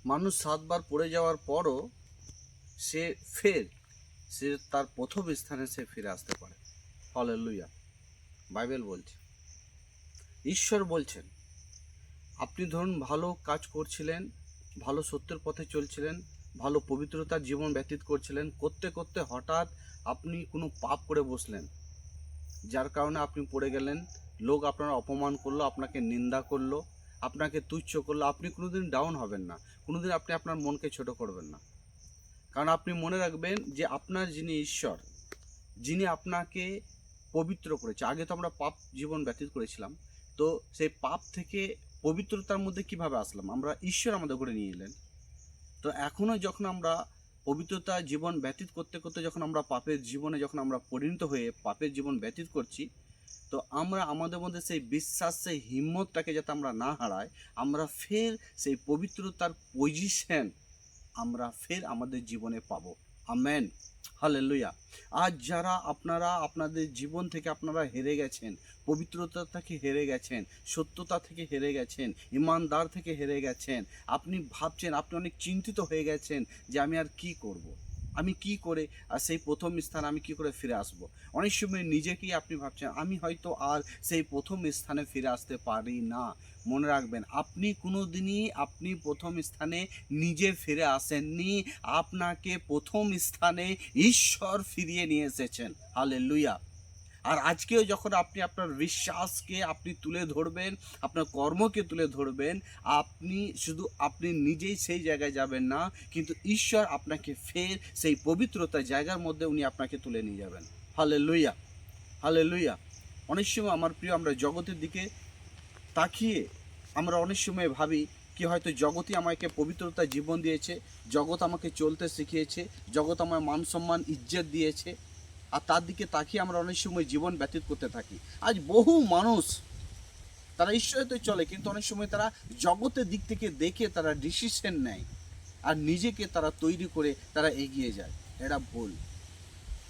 মানুষ 7 বার পড়ে যাওয়ার পরও সে সে তার প্রথম স্থানে সে ফিরে আসতে পারে। হালেলুয়া। বাইবেল বলছে, ঈশ্বর বলছেন, আপনি ধরুন ভালো কাজ করছিলেন, ভালো সত্যের পথে চলছিলেন, ভালো পবিত্রতার জীবন ব্যতীত করছিলেন, করতে করতে হঠাৎ আপনি কোনো পাপ করে বসলেন, যার কারণে আপনি পড়ে গেলেন। লোক আপনার অপমান করলো, আপনাকে নিন্দা করলো, আপনাকে তুচ্ছ করলো। আপনি কোনোদিন ডাউন হবেন না, কোনোদিন আপনি আপনার মনকে ছোট করবেন না। কারণ আপনি মনে রাখবেন যে আপনার যিনি ঈশ্বর, যিনি আপনাকে পবিত্র করেছে। আগে তো আমরা পাপ জীবন ব্যতীত করেছিলাম, তো সেই পাপ থেকে পবিত্রতার মধ্যে কিভাবে আসলাম? আমরা ঈশ্বর আমাদের করে নিয়ে এলেন। তো এখনও যখন আমরা পবিত্রতা জীবন ব্যতীত করতে করতে যখন আমরা পাপের জীবনে যখন আমরা পরিণত হয়ে পাপের জীবন ব্যতীত করছি, তো আমরা আমাদের মধ্যে সেই বিশ্বাস, সেই হিম্মতটাকে যাতে আমরা না হারাই, আমরা ফের সেই পবিত্রতার পজিশন আমরা ফের আমাদের জীবনে পাবো। Amen, hallelujah. আজ যারা আপনারা আপনাদের জীবন থেকে আপনারা হেরে গেছেন, পবিত্রতা থেকে হেরে গেছেন, সত্যতা থেকে হেরে গেছেন, ইমানদার থেকে হেরে গেছেন, আপনি ভাবছেন, আপনি অনেক চিন্তিত হয়ে গেছেন যে আমি আর কি করব, আমি কি করে আর সেই প্রথম স্থানে আমি কি করে ফিরে আসব। অনেক সময় নিজেকেই আপনি ভাবছেন আমি হয়তো আর সেই প্রথম স্থানে ফিরে আসতে পারি না। মনে রাখবেন, আপনি কোনো দিনই আপনি প্রথম স্থানে নিজে ফিরে আসেননি, আপনাকে প্রথম স্থানে ঈশ্বর ফিরিয়ে নিয়ে এসেছেন। হালেলুয়া। আর আজকেও যখন আপনি আপনার বিশ্বাসকে আপনি তুলে ধরবেন, আপনার কর্মকে তুলে ধরবেন, আপনি শুধু আপনি নিজেই সেই জায়গায় যাবেন না, কিন্তু ঈশ্বর আপনাকে ফের সেই পবিত্রতার জায়গার মধ্যে উনি আপনাকে তুলে নিয়ে যাবেন। Hallelujah, hallelujah. অনেক সময় আমার প্রিয়, আমরা জগতের দিকে তাকিয়ে আমরা অনেক সময় ভাবি কি হয়তো জগতই আমাকে পবিত্রতার জীবন দিয়েছে, জগৎ আমাকে চলতে শিখিয়েছে, জগৎ আমার মান সম্মান ইজ্জত দিয়েছে, আর তার দিকে তাকিয়ে আমরা অনেক সময় জীবন ব্যতীত করতে থাকি। আজ বহু মানুষ তারা ঈশ্বরেতে চলে, কিন্তু অনেক সময় তারা জগতের দিক থেকে দেখে তারা ডিসিশন নেয় আর নিজেকে তারা তৈরি করে তারা এগিয়ে যায়। এটা ভুল।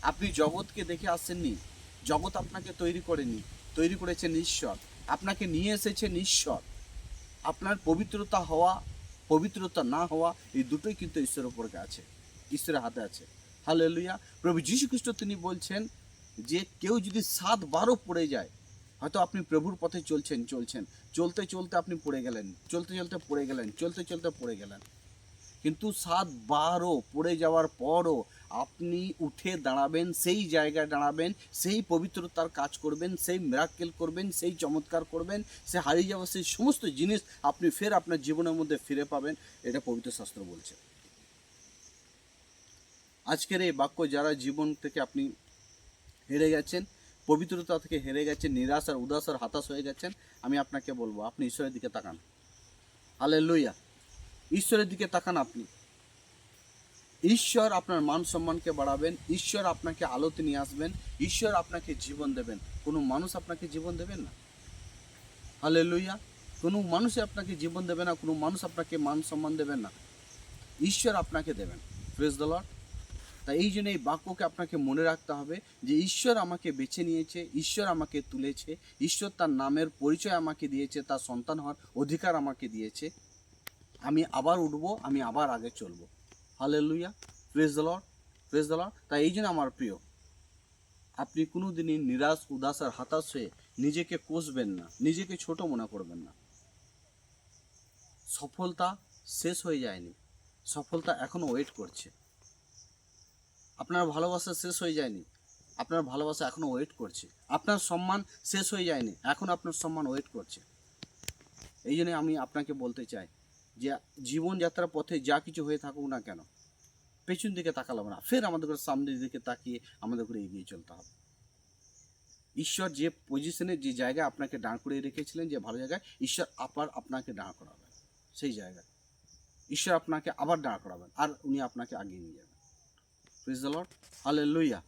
আপনি জগৎকে দেখে আসেননি, জগৎ আপনাকে তৈরি করেনি, তৈরি করেছেন ঈশ্বর, আপনাকে নিয়ে এসেছেন ঈশ্বর। আপনার পবিত্রতা হওয়া, পবিত্রতা না হওয়া, এই দুটোই কিন্তু ঈশ্বরের উপরে আছে, ঈশ্বরের হাতে আছে। হালেলুয়া। প্রভু যীশু খ্রিস্ট তিনি বলছেন যে কেউ যদি 7 বারও পড়ে যায়, হয়তো আপনি প্রভুর পথে চলছেন, চলতে চলতে আপনি পড়ে গেলেন, চলতে চলতে পড়ে গেলেন, চলতে চলতে পড়ে গেলেন, কিন্তু 7 বারও পড়ে যাওয়ার পরও আপনি উঠে দাঁড়াবেন, সেই জায়গায় দাঁড়াবেন, সেই পবিত্রতার কাজ করবেন, সেই মিরাক্কেল করবেন, সেই চমৎকার করবেন, সে হারিয়ে যাওয়া সেই সমস্ত জিনিস আপনি ফের আপনার জীবনের মধ্যে ফিরে পাবেন। এটা পবিত্র শাস্ত্র বলছে। আজকের এই বাক্য, যারা জীবন থেকে আপনি হেরে গেছেন, পবিত্রতা থেকে হেরে গেছেন, নিরাশ আর উদাস আর হতাশ হয়ে গেছেন, আমি আপনাকে বলবো আপনি ঈশ্বরের দিকে তাকান। হালেলুয়া। ঈশ্বরের দিকে তাকান আপনি। ঈশ্বর আপনার মান সম্মানকে বাড়াবেন, ঈশ্বর আপনাকে আলোতে নিয়ে আসবেন, ঈশ্বর আপনাকে জীবন দেবেন। কোনো মানুষ আপনাকে জীবন দেবেন না। হালেলুয়া। কোনো মানুষই আপনাকে জীবন দেবে না, কোনো মানুষ আপনাকে মান সম্মান দেবেন না, ঈশ্বর আপনাকে দেবেন। Praise the Lord. তাই এই জন্য এই বাক্যকে আপনাকে মনে রাখতে হবে যে ঈশ্বর আমাকে বেছে নিয়েছে, ঈশ্বর আমাকে তুলেছে, ঈশ্বর তার নামের পরিচয় আমাকে দিয়েছে, তার সন্তান হওয়ার অধিকার আমাকে দিয়েছে। আমি আবার উঠবো, আমি আবার আগে চলবো। Hallelujah. Praise the Lord, praise the Lord. তাই এই জন্য আমার প্রিয়, আপনি কোনো দিনই নিরাশ, উদাস আর হতাশ হয়ে নিজেকে কষবেন না, নিজেকে ছোট মনে করবেন না। সফলতা শেষ হয়ে যায়নি, সফলতা এখনও ওয়েট করছে। আপনার ভালোবাসা শেষ হয়ে যায়নি, আপনার ভালোবাসা এখনও ওয়েট করছে। আপনার সম্মান শেষ হয়ে যায়নি, এখন আপনার সম্মান ওয়েট করছে। এই জন্য আমি আপনাকে বলতে চাই যে জীবনযাত্রার পথে যা কিছু হয়ে থাকুক না কেন, পেছন দিকে তাকালাম না, ফের আমাদের করে সামনের দিকে তাকিয়ে আমাদের করে এগিয়ে চলতে হবে। ঈশ্বর যে পজিশনে, যে জায়গায় আপনাকে দাঁড় করিয়ে রেখেছিলেন, যে ভালো জায়গায়, ঈশ্বর আবার আপনাকে দাঁড় করাবেন সেই জায়গায়। ঈশ্বর আপনাকে আবার দাঁড় করাবেন আর উনি আপনাকে আগিয়ে নিয়ে যাবেন। Praise the Lord. হালেলুয়া।